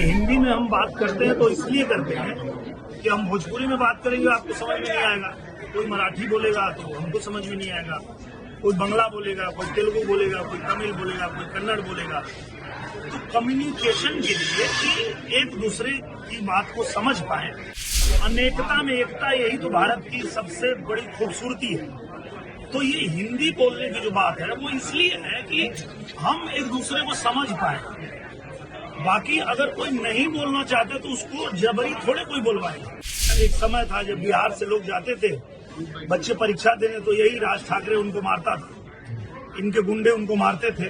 हिंदी में हम बात करते हैं तो इसलिए करते हैं कि हम भोजपुरी में बात करेंगे आपको समझ में नहीं आएगा, कोई मराठी बोलेगा तो हमको समझ में नहीं आएगा, कोई बंगला बोलेगा, कोई तेलुगु बोलेगा, कोई तमिल बोलेगा, कोई कन्नड़ बोलेगा। तो कम्युनिकेशन के लिए कि एक दूसरे की बात को समझ पाए, अनेकता में एकता, यही तो भारत की सबसे बड़ी खूबसूरती है। तो ये हिंदी बोलने की जो बात है वो इसलिए है कि हम एक दूसरे को समझ पाए। बाकी अगर कोई नहीं बोलना चाहते तो उसको जबरी थोड़े कोई बोलवाएगा। एक समय था जब बिहार से लोग जाते थे बच्चे परीक्षा देने, तो यही राज ठाकरे उनको मारता था, इनके गुंडे उनको मारते थे।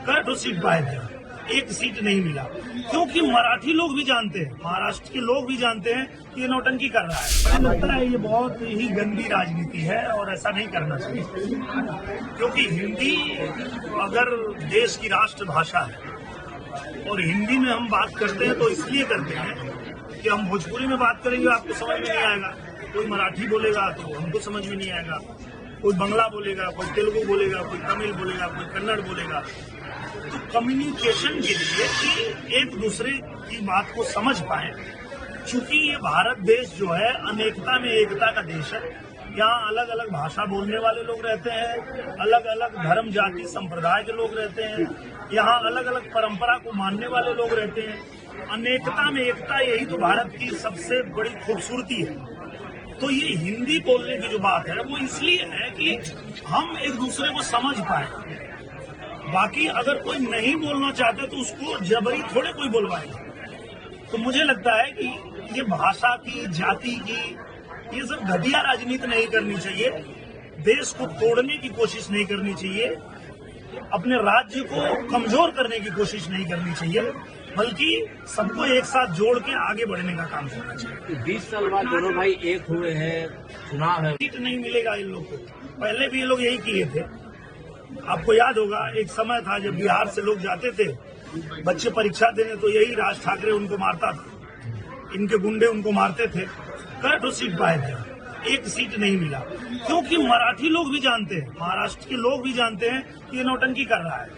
कई सीट पाए थे, एक सीट नहीं मिला, क्योंकि मराठी लोग भी जानते हैं, महाराष्ट्र के लोग भी जानते हैं कि ये नौटंकी कर रहा है। मुझे लगता है ये बहुत ही गंदी राजनीति है और ऐसा नहीं करना चाहिए, क्योंकि हिंदी अगर देश की राष्ट्र भाषा है और हिंदी में हम बात करते हैं तो इसलिए करते हैं कि हम भोजपुरी में बात करेंगे आपको समझ में नहीं आएगा, कोई मराठी बोलेगा तो हमको समझ में नहीं आएगा, कोई बंगला बोलेगा, कोई तेलुगु बोलेगा, कोई तमिल बोलेगा, कोई कन्नड़ बोलेगा। तो कम्युनिकेशन के लिए कि एक दूसरे की बात को समझ पाए, चूंकि ये भारत देश जो है अनेकता में एकता का देश है। यहाँ अलग अलग भाषा बोलने वाले लोग रहते हैं, अलग अलग धर्म जाति संप्रदाय के लोग रहते हैं, यहाँ अलग अलग परंपरा को मानने वाले लोग रहते हैं। अनेकता में एकता, यही तो भारत की सबसे बड़ी खूबसूरती है। तो ये हिंदी बोलने की जो बात है वो इसलिए है कि हम एक दूसरे को समझ पाए। बाकी अगर कोई नहीं बोलना चाहते तो उसको जबरी थोड़े कोई बोलवाएगा। तो मुझे लगता है कि ये भाषा की, जाति की, ये सब घटिया राजनीति नहीं करनी चाहिए, देश को तोड़ने की कोशिश नहीं करनी चाहिए, अपने राज्य को कमजोर करने की कोशिश नहीं करनी चाहिए, बल्कि सबको एक साथ जोड़ के आगे बढ़ने का काम करना चाहिए। 20 साल बाद दोनों भाई एक हुए हैं, चुनाव है, सीट नहीं मिलेगा इन लोग को। पहले भी ये लोग यही किए थे। आपको याद होगा एक समय था जब बिहार से लोग जाते थे बच्चे परीक्षा देने, तो यही राज ठाकरे उनको मारता था, इनके गुंडे उनको मारते थे। कई सीट पाए थे, एक सीट नहीं मिला, क्योंकि मराठी लोग भी जानते हैं, महाराष्ट्र के लोग भी जानते हैं कि ये नौटंकी कर रहा है।